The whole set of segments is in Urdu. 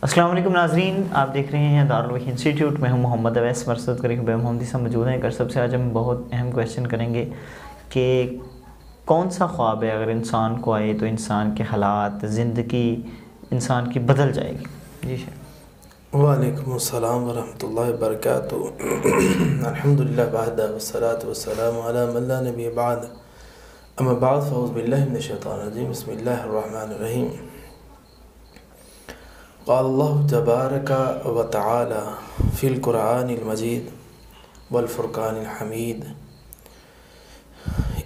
السلام علیکم ناظرین، آپ دیکھ رہے ہیں دارالوحی انسٹیٹیوٹ. میں ہوں محمد اویس. مرصد کریں بے محمدی سے موجود ہیں. سب سے آج ہم بہت اہم کویشچن کریں گے کہ کون سا خواب ہے اگر انسان کو آئے تو انسان کے حالات، زندگی انسان کی بدل جائے گی. جی شاید. وعلیکم السلام ورحمۃ اللہ وبرکاتہ. الحمدللہ وحدہ والصلاة والسلام علی من لا نبی بعد. اما بعد فاعوذ باللہ من الشیطان الرجیم. بسم اللہ الرحمن الرحیم. قال اللہ تبارک و تعالی فی القرآن المجید والفرقان الحمید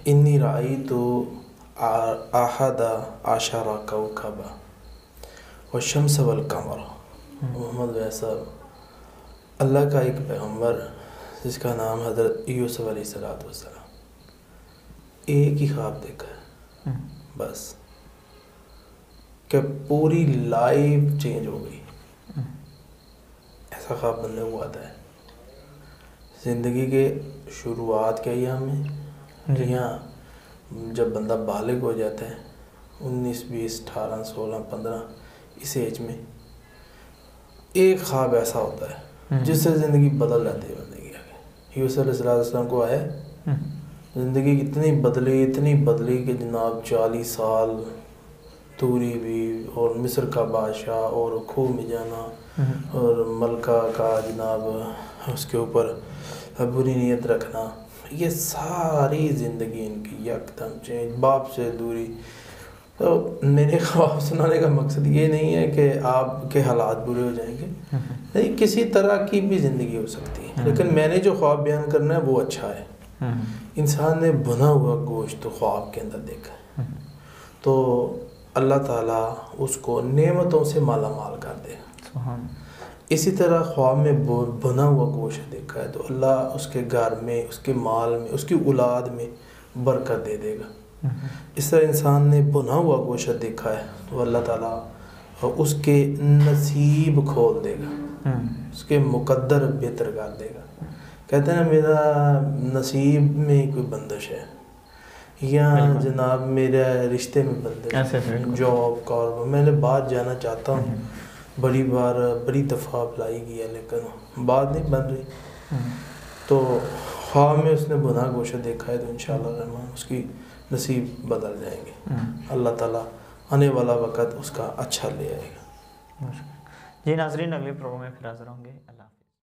انی رأیت احد عشر کوکبا والشمس والقمر. محمد ویسا اللہ کا ایک پیغمبر جس کا نام حضرت یوسف علیہ السلام، ایک ہی خواب دیکھا ہے بس کہ پوری لائف چینج ہو گئی. ایسا خواب بندے کو آتا ہے زندگی کے شروعات کے ایام میں، یا جب بندہ بالغ ہو جاتا ہے 19 20 18 16 15 اس ایج میں ایک خواب ایسا ہوتا ہے جس سے زندگی بدل جاتی ہے بندے کی. آگے یوسف علیہ السلام کو آیا زندگی اتنی بدلی کہ جناب 40 سال دوری بھی، اور مصر کا بادشاہ، اور کھو میں جانا، اور ملکہ کا جناب اس کے اوپر بری نیت رکھنا، یہ ساری زندگی ان کی یکدم چینج. باپ سے دوری. تو میرے خواب سنانے کا مقصد یہ نہیں ہے کہ آپ کے حالات برے ہو جائیں گے، نہیں، کسی طرح کی بھی زندگی ہو سکتی ہے، لیکن میں نے جو خواب بیان کرنا ہے وہ اچھا ہے. انسان نے بنا ہوا گوشت خواب کے اندر دیکھا ہے تو اللہ تعالیٰ اس کو نعمتوں سے مالا مال کر دے گا. اسی طرح خواب میں بنا ہوا گوشت دیکھا ہے تو اللہ اس کے گھر میں، اس کے مال میں، اس کی اولاد میں برکت دے دے گا. اس طرح انسان نے بنا ہوا گوشت دیکھا ہے تو اللہ تعالیٰ اس کے نصیب کھول دے گا، اس کے مقدر بہتر کر دے گا. کہتے ہیں میرا نصیب میں کوئی بندش ہے، یا جناب میرے رشتے میں بندش ہے، جاب کار، میں نے باہر جانا چاہتا ہوں، بڑی دفعہ اپلائی کیا لیکن بات نہیں بن رہی. تو خواب میں اس نے بنا گوشت دیکھا ہے تو انشاءاللہ الرحمن اس کی نصیب بدل جائیں گے. اللہ تعالیٰ آنے والا وقت اس کا اچھا لے آئے گا. جی ناظرین، اگلے پروگرام میں پھر حاضر ہوں گے. اللہ